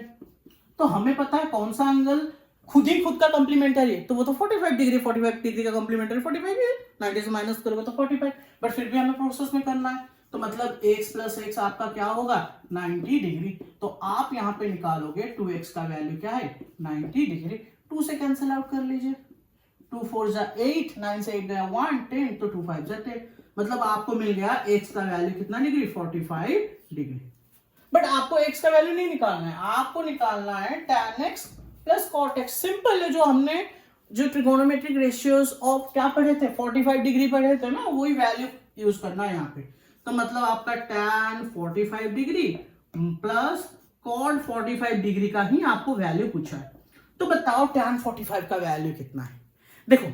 तो हमें पता है कौन सा एंगल खुद ही खुद का कंप्लीमेंट्री है, तो वो तो 45 डिग्री, 45 डिग्री का कंप्लीमेंट्री 45 है, 90 से माइनस करोगे तो 45, बट फिर भी हमें प्रोसेस में करना है, तो मतलब x प्लस एक्स आपका क्या होगा 90 डिग्री। तो आप यहाँ पे निकालोगे 2x का वैल्यू क्या है 90 डिग्री, 2 से कैंसिल आउट कर लीजिए, 2 4 जा 8, 9 से 8 गया 1, 10, तो 2 5 जा 10, मतलब आपको मिल गया x का वैल्यू कितना डिग्री 45 डिग्री। बट आपको x का वैल्यू नहीं निकालना है, आपको निकालना है tan x plus cot x. Simple है, जो हमने जो ट्रिगोनोमेट्रिक रेशियोज ऑफ क्या पढ़े थे 45 डिग्री पढ़े थे ना, वही वैल्यू यूज करना है यहाँ पे। तो मतलब आपका tan 45 degree plus cot 45 degree का ही आपको वैल्यू पूछा है। तो बताओ tan 45 का वैल्यू कितना है। देखो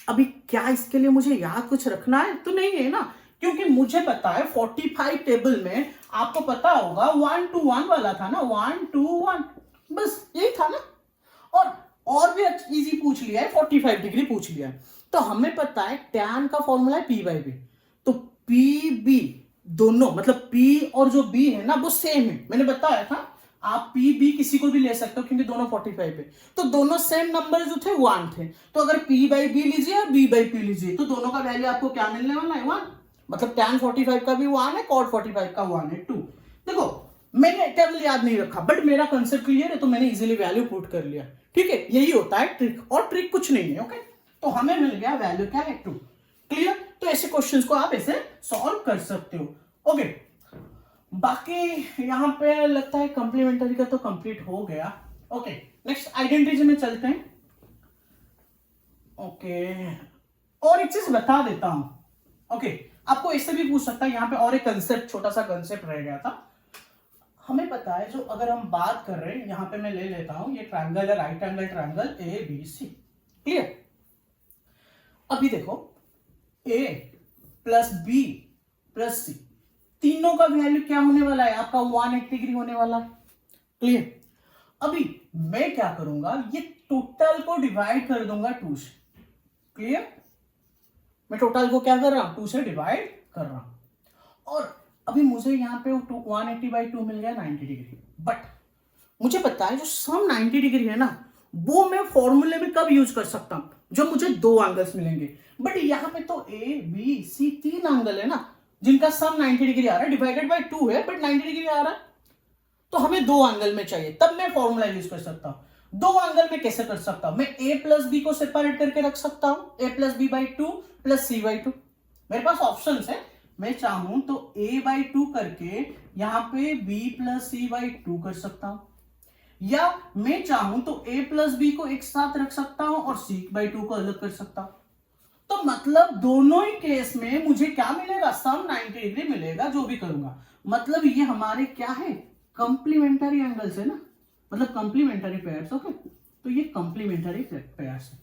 अभी क्या इसके लिए मुझे याद कुछ रखना है तो नहीं है ना, क्योंकि मुझे पता है 45 टेबल में आपको पता होगा 1 to 1 वाला था ना, 1 to 1, बस यही था ना। और भी इजी पूछ लिया है, 45 डिग्री पूछ लिया है। तो हमें पता है tan का फॉर्मूला है p बाई बी, तो पी बी दोनों मतलब p और जो b है ना वो सेम है, मैंने बताया था। आप p b किसी को भी ले सकते हो क्योंकि दोनों 45 है, तो दोनों सेम नंबर जो थे 1 थे, तो अगर p बाई बी लीजिए और b बाई p लीजिए तो दोनों का वैल्यू आपको क्या मिलने वाला है 1, मतलब tan 45 का भी 1 है, cot 45 का 1 है 2। देखो मैंने टेबल याद नहीं रखा, बट मेरा कंसेप्ट क्लियर है तो मैंने इजीली वैल्यू पुट कर लिया, ठीक है। यही होता है ट्रिक, और ट्रिक कुछ नहीं है। ओके, तो हमें मिल गया वैल्यू क्या है 2। क्लियर, तो ऐसे क्वेश्चंस को आप ऐसे सॉल्व कर सकते हो। ओके, बाकी यहां पे लगता है कंप्लीमेंट्री का तो कंप्लीट हो गया। ओके, नेक्स्ट आइडेंटिटी में चलते हैं। ओके, और एक चीज बता देता हूं। ओके, आपको इससे भी पूछ सकता है, यहाँ पे और एक कंसेप्ट, छोटा सा कंसेप्ट रह गया था। हमें पता है जो अगर हम बात कर रहे हैं, यहां पे मैं ले लेता हूं ये ट्रायंगल है, right angle triangle A B C. Clear, अभी देखो A plus B plus C तीनों का वैल्यू क्या होने वाला है आपका 180 डिग्री होने वाला है। क्लियर, अभी मैं क्या करूंगा, ये टोटल को डिवाइड कर दूंगा 2 से। क्लियर? मैं टोटल को क्या कर रहा हूं, 2 से डिवाइड कर रहा हूं। और अभी मुझे यहाँ पे 180/2 मिल गया 90 डिग्री। बट मुझे पता है जो सम 90 डिग्री है ना, वो मैं फॉर्मूले में कब यूज कर सकता हूं, जब मुझे 2 एंगल्स मिलेंगे। बट यहाँ पे तो ए बी सी 3 एंगल है ना, जिनका सम 90 डिग्री आ रहा है, डिवाइडेड बाय 2 है बट 90 डिग्री आ रहा है। तो हमें 2 एंगल में चाहिए, तब मैं फॉर्मूला यूज कर सकता हूं। 2 एंगल में कैसे कर सकता हूं, मैं a प्लस बी को सेपरेट करके रख सकता हूं, a plus B by 2 plus C by 2। मेरे पास ऑप्शंस है, मैं चाहूं तो a बाई 2 करके यहां पे b प्लस सी बाई 2 कर सकता हूं, या मैं चाहूं तो a प्लस बी को एक साथ रख सकता हूं और c बाई 2 को अलग कर सकता हूं। तो मतलब दोनों ही केस में मुझे क्या मिलेगा, सम 90 डिग्री मिलेगा जो भी करूंगा। मतलब ये हमारे क्या है, कंप्लीमेंट्री एंगल्स है ना, मतलब कंप्लीमेंट्री पेयर्स। ओके, तो ये कंप्लीमेंट्री पेयर्स है।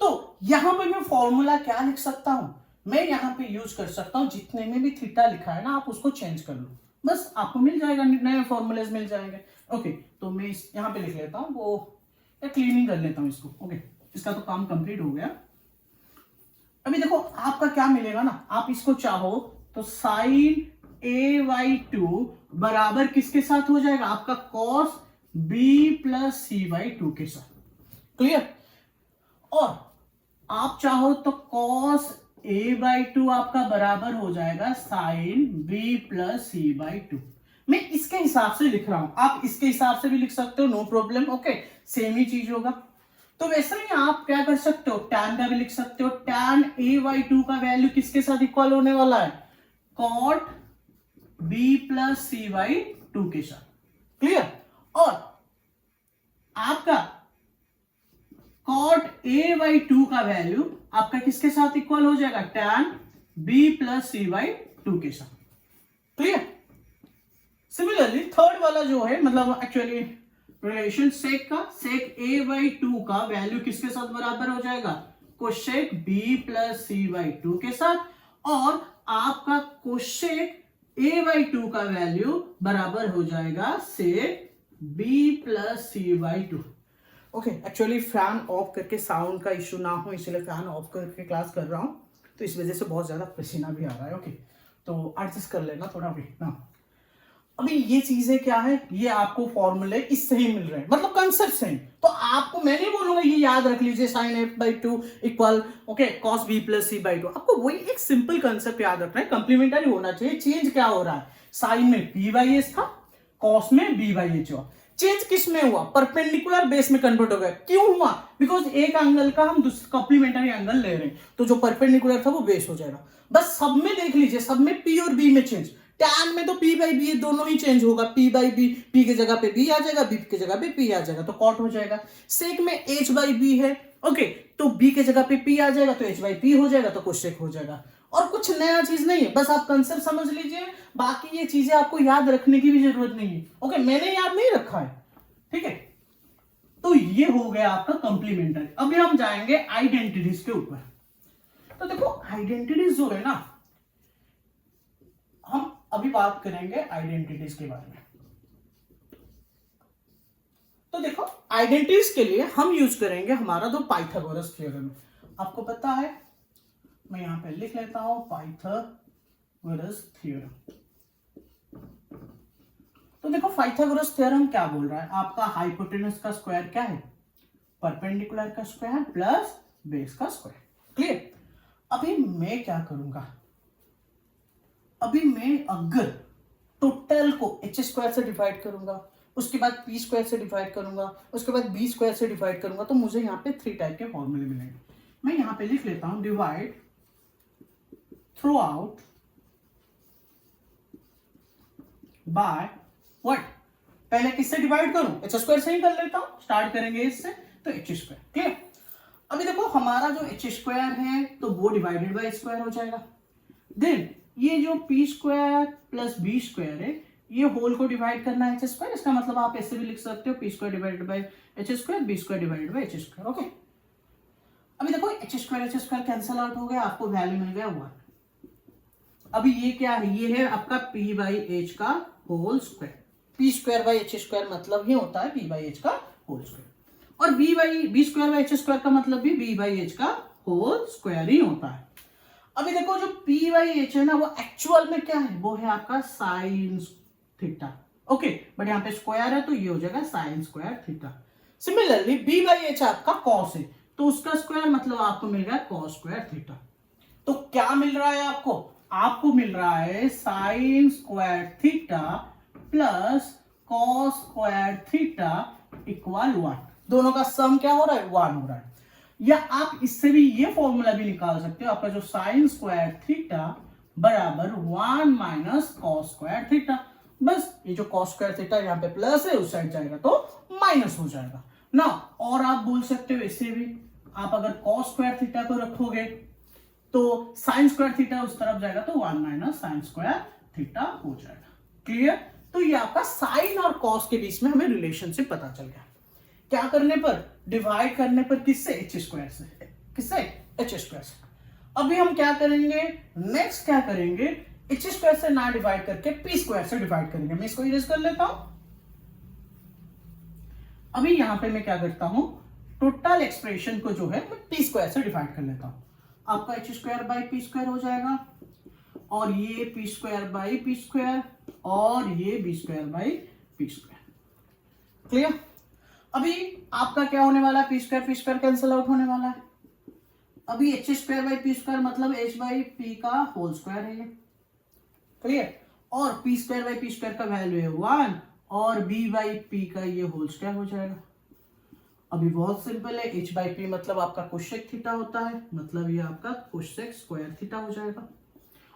तो यहां पे मैं फॉर्मूला क्या लिख सकता हूं, मैं यहां पे यूज कर सकता हूं, जितने में भी थीटा लिखा है ना, आप उसको चेंज कर लो, बस आपको मिल जाएगा, नए फॉर्मूलेज मिल जाएंगे। ओके, तो मैं यहां पे लिख लेता हूं, वो क्लीनिंग कर लेता हूं इसको। ओके, इसका तो काम कंप्लीट हो गया। अभी देखो आपका क्या मिलेगा ना, आप इसको चाहो तो साइन a/2 बराबर किसके साथ हो जाएगा, आपका cos b प्लस c/2 के साथ। क्लियर? और आप चाहो तो cos a/2 आपका बराबर हो जाएगा साइन b प्लस c/2। मैं इसके हिसाब से लिख रहा हूं, आप इसके हिसाब से भी लिख सकते हो, नो प्रॉब्लम। ओके, सेम ही चीज होगा। तो वैसे ही आप क्या कर सकते हो, tan का भी लिख सकते हो। tan a/2 का वैल्यू किसके साथ इक्वल होने वाला है, cot b प्लस c/2 के साथ। क्लियर? और आपका cot a/2 का वैल्यू आपका किसके साथ इक्वल हो जाएगा, tan b प्लस c/2 के साथ। क्लियर? सिमिलरली थर्ड वाला जो है, मतलब एक्चुअली रिलेशन सेक का, सेक a/2 का वैल्यू किसके साथ बराबर हो जाएगा, कोशेक b प्लस c/2 के साथ। और आपका कोशेक a/2 का वैल्यू बराबर हो जाएगा सेक b plus c/2। Okay, actually fan of करके साउंड का इश्यू ना हो, इसलिए फैन ऑफ करके क्लास कर रहा हूं, तो इस वजह से बहुत ज्यादा पसीना भी आ रहा है। ओके, तो एडजस्ट कर लेना थोड़ा भी ना। अभी ये चीजें क्या है, ये आपको फॉर्मूले इससे ही मिल रहे हैं, मतलब कंसेप्ट से ही। तो आपको मैं नहीं बोलूंगा ये याद रख लीजिए sine a/2 equal okay cos b plus c/2। आपको वही एक सिंपल कंसेप्ट याद रखना है, कंप्लीमेंट्री होना चाहिए। चेंज क्या हो रहा है, साइन में p/s था, cos में b/h हुआ। चेंज किस में हुआ, परपेंडिकुलर बेस में कन्वर्ट हो गया। क्यों हुआ, बिकॉज एक एंगल का हम कॉम्प्लीमेंट्री एंगल ले रहे हैं, तो जो परपेंडिकुलर था वो बेस हो जाएगा। बस सब में देख लीजिए, सब में p और b में चेंज। tan में तो p/b दोनों ही चेंज होगा, p/b, p की जगह पे b आ जाएगा, b की जगह पे p आ जाएगा, तो cot हो जाएगा। सेक में h/b है, ओके, तो b की जगह पे p आ जाएगा, तो h/p हो जाएगा, तो कोसेक हो जाएगा। और कुछ नया चीज नहीं है, बस आप कंसेप्ट समझ लीजिए, बाकी ये चीजें आपको याद रखने की भी जरूरत नहीं है। ओके, मैंने याद नहीं रखा है, ठीक है। तो ये हो गया आपका कंप्लीमेंट्री। अभी हम जाएंगे आइडेंटिटीज के ऊपर। तो देखो आइडेंटिटीज जो है ना, हम अभी बात करेंगे आइडेंटिटीज के बारे में। तो देखो आइडेंटिटीज के लिए हम यूज करेंगे हमारा जो पाइथागोरस थ्योरम। आपको पता है, मैं यहां पे लिख लेता हूं पाइथागोरस थ्योरम। तो देखो पाइथागोरस थ्योरम क्या बोल रहा है, आपका हाइपोटेनस का स्क्वायर क्या है, परपेंडिकुलर का स्क्वायर प्लस बेस का स्क्वायर। क्लियर? अभी मैं क्या करूंगा, अभी मैं अगर टोटल को h स्क्वायर से डिवाइड करूंगा, उसके बाद p स्क्वायर से डिवाइड करूंगा, उसके बाद b स्क्वायर से डिवाइड करूंगा, तो मुझे यहाँ पे 3 टाइप के फॉर्मूले मिलेंगे। मैं यहाँ पे लिख लेता हूं, divide through out by what, पहले किससे डिवाइड करूं, h स्क्वायर से ही कर लेता हूं, स्टार्ट करेंगे इससे, तो h स्क्वायर। क्लियर? अभी देखो हमारा जो h स्क्वायर है तो वो डिवाइडेड बाय स्क्वायर हो जाएगा। देन ये जो p square plus b square है, ये होल को डिवाइड करना है h स्क्वायर, इसका मतलब आप ऐसे भी लिख सकते हो p square divided by h square, b square divided by h square. Okay, अभी देखो h स्क्वायर कैंसिल आउट हो गया, आपको वैल्यू मिल गया 1। अभी ये क्या है, ये है आपका p/h का whole square. P square by H square मतलब ही होता है बी बाई एच का होल स्क्वायर, और B square by H square का मतलब भी बी बाई एच का होल स्क्वायर ही होता है। अभी देखो जो पी बाई एच है ना वो एक्चुअल में क्या है, वो है आपका साइन थीटा। ओके, बट यहाँ पे स्क्वायर है तो ये हो जाएगा sine square theta. Similarly B by H आपका कॉस है तो उसका स्क्वायर मतलब आपको मिल गया कॉस स्क्वायर थीटा। तो क्या मिल रहा है आपको, आपको मिल रहा है sign square theta plus cos square theta equal 1। दोनों का सम क्या हो रहा है, 1 हो रहा है। या आप इससे भी ये फॉर्मूला भी निकाल सकते हो, आपका जो साइन स्क्वायर थीटा बराबर 1 माइनस कॉस स्क्वायर थीटा। बस ये जो कॉस स्क्वायर थीटा यहाँ पे प्लस है उस साइड जाएगा तो माइनस हो जाएगा ना। और आप बोल सकते हो इससे भी, आप अगर कॉस स्क्वायर थीटा को रखोगे तो साइन स्क्वायर थीटा उस तरफ जाएगा तो 1 माइनस साइन स्क्वायर थीटा हो जाएगा। क्लियर? तो ये आपका साइन और कॉस के बीच में हमें रिलेशनशिप पता चल गया। क्या करने पर, डिवाइड करने पर, किससे, एच स्क्वायर से, किससे, एच स्क्वायर से। अभी हम क्या करेंगे, नेक्स्ट क्या करेंगे, एच स्क्वायर से ना डिवाइड करके पी स्क्वायर से डिवाइड करेंगे। मैं इसको इरेज कर लेता हूं। अभी यहां पे मैं क्या करता हूं, टोटल एक्सप्रेशन को जो है मैं पी स्क्वायर से डिवाइड कर लेता हूं। आपका H square by P square हो जाएगा, और ये P square by P square, और ये B square by P square. Clear? अभी आपका क्या होने वाला है, पी स्क्वायर कैंसिल आउट होने वाला है। अभी H square by P square मतलब एच बाई पी का होल स्क्वायर है ये। क्लियर? और P square by P square का वैल्यू है 1, और बी बाई पी का ये होल स्क्वायर हो जाएगा। अभी बहुत सिंपल है, एच बाई पी मतलब आपका कोसेक थीटा होता है, मतलब ये आपका कोसेक स्क्वायर थीटा हो जाएगा।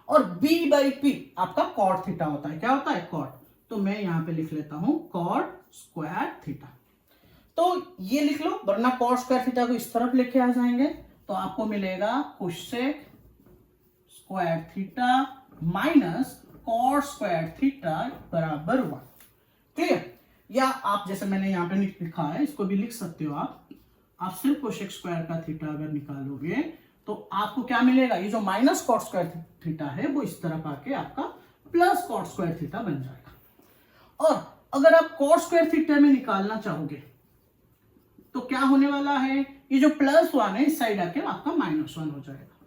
और बी बाई पी आपका कॉट थीटा होता है। क्या होता है, कॉट। तो मैं यहां पे लिख लेता हूं कॉट स्क्वायर थीटा। तो ये लिख लो, वरना कॉट स्क्वायर थीटा को इस तरफ लेके आ जाएंगे तो आपको मिलेगा cosec square theta minus cot square theta बराबर 1। क्लियर? या आप जैसे मैंने यहाँ पे लिखा है इसको भी लिख सकते हो आप सिर्फ कोसेक स्क्वायर का थीटा अगर निकालोगे तो आपको क्या मिलेगा, ये जो माइनस कॉट स्क्वायर थीटा है वो इस तरफ आके आपका प्लस कॉट स्क्वायर थीटा बन जाएगा। और अगर आप कॉट स्क्वायर थीटा में निकालना चाहोगे तो क्या होने वाला है, ये जो प्लस 1 है इस साइड आके आपका -1 हो जाएगा,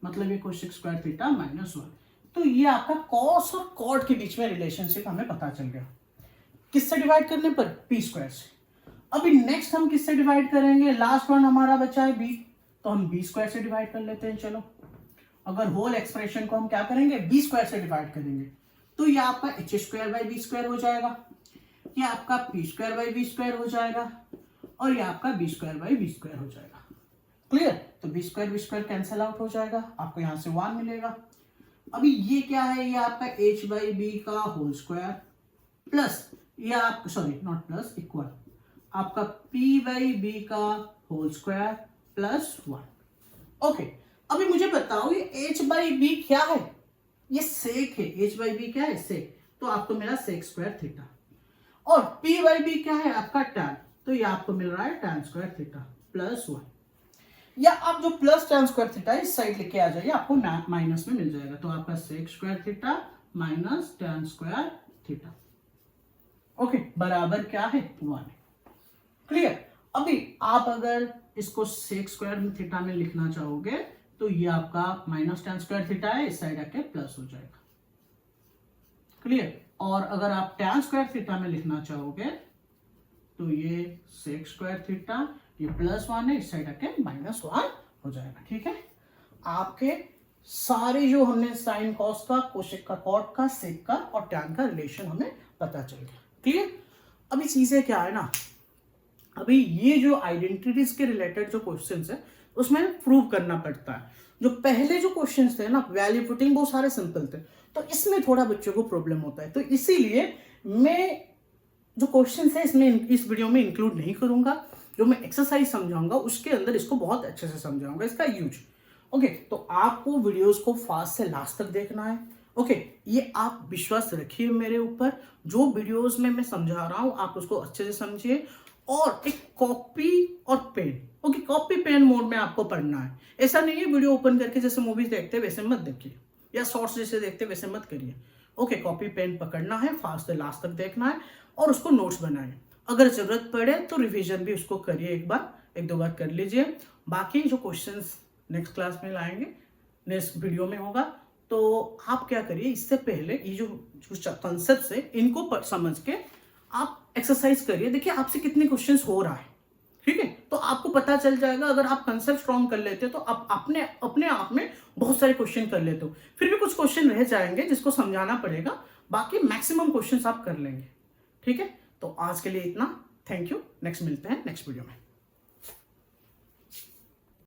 मतलब ये कोसेक स्क्वायर थीटा -1। तो ये आपका कॉस और कॉट के बीच में रिलेशनशिप हमें पता चल गया। किससे डिवाइड करने पर, पी स्क्वायर से। अभी नेक्स्ट हम किससे डिवाइड करेंगे, लास्ट वन हमारा बचा है बी, तो हम बी स्क्वायर से डिवाइड कर लेते हैं। चलो, अगर होल एक्सप्रेशन को हम क्या करेंगे, बी स्क्वायर से डिवाइड करेंगे तो ये आपका H square by B square हो जाएगा, ये आपका P square by B square हो जाएगा, और ये आपका B square by B square हो जाएगा। क्लियर? तो बी स्क्वायर कैंसिल आउट हो जाएगा, आपको यहां से 1 मिलेगा। अभी ये क्या है, ये आपका एच बाई बी का होल स्क्वायर प्लस ये आप सॉरी नॉट प्लस इक्वल आपका p बाई बी का होल स्क्वायर प्लस 1। ओके, अभी मुझे बताओ ये h बाई बी क्या है, ये सेक है। h बाई बी क्या है, सेक, तो आपको मिला सेक स्क्वायर थीटा। और p बाई बी क्या है, आपका tan, तो ये आपको मिल रहा है tan स्क्वायर थीटा प्लस 1। या आप जो प्लस tan स्क्वायर थीटा इस साइड लेके आ जाइए, आपको माइनस में मिल जाएगा, तो आपका sec square theta minus tan square theta. Okay, बराबर क्या है, 1। क्लियर? अभी आप अगर इसको सेक स्क्वायर थीटा में लिखना चाहोगे तो ये आपका माइनस tan स्क्वायर थीटा है, इस साइड आके प्लस हो जाएगा। क्लियर? और अगर आप tan स्क्वायर थीटा में लिखना चाहोगे तो ये सेक स्क्वायर थीटा, ये प्लस 1 है, इस साइड आके -1 हो जाएगा। ठीक है, आपके सारे जो हमने साइन कॉस का, कोसेक का, कॉट का, सेक का और tan का रिलेशन हमें पता चल गया। क्लियर? अभी चीजें क्या है ना, अभी ये जो आइडेंटिटीज के रिलेटेड जो क्वेश्चंस है उसमें प्रूव करना पड़ता है। जो पहले जो क्वेश्चंस थे ना, वैल्यू पुटिंग, वो सारे सिंपल थे, तो इसमें थोड़ा बच्चों को प्रॉब्लम होता है। तो इसीलिए मैं जो क्वेश्चंस है इसमें इस वीडियो में इंक्लूड नहीं करूंगा। जो मैं एक्सरसाइज समझाऊंगा उसके अंदर इसको बहुत अच्छे से समझाऊंगा, इसका यूज। ओके, तो आपको वीडियोस को फास्ट से लास्ट तक देखना है। ओके, ये आप विश्वास रखिए मेरे ऊपर, जो वीडियोस में मैं समझा रहा हूं आप उसको अच्छे से समझिए, और एक कॉपी और pen, okay, copy pen mode में आपको पढ़ना है। ऐसा नहीं है वीडियो ओपन करके जैसे मूवीज देखते वैसे मत देखिए, या शॉर्ट्स जैसे देखते वैसे मत करिए। ओके, कॉपी पेन पकड़ना है, फास्ट से लास्ट तक देखना है और उसको नोट्स बनाए। अगर ज़रूरत पड़े तो रिवीजन भी उसको करिए, एक दो बार कर लीजिए। बाकी जो क्वेश्चंस नेक्स्ट क्लास में लाएंगे, नेक्स्ट वीडियो में होगा, तो आप क्या करिए, इससे पहले ये जो कॉन्सेप्ट है इनको समझ के आप एक्सरसाइज करिए। देखिए आपसे कितने क्वेश्चंस हो रहा है, ठीक है, तो आपको पता चल जाएगा। अगर आप कंसेप्ट स्ट्रॉन्ग कर लेते हो तो आप अपने आप में बहुत सारे क्वेश्चन कर लेते हो। फिर भी कुछ क्वेश्चन रह जाएंगे जिसको समझाना पड़ेगा, बाकी मैक्सिमम क्वेश्चंस आप कर लेंगे, ठीक है। तो आज के लिए इतना, थैंक यू, नेक्स्ट मिलते हैं नेक्स्ट वीडियो में।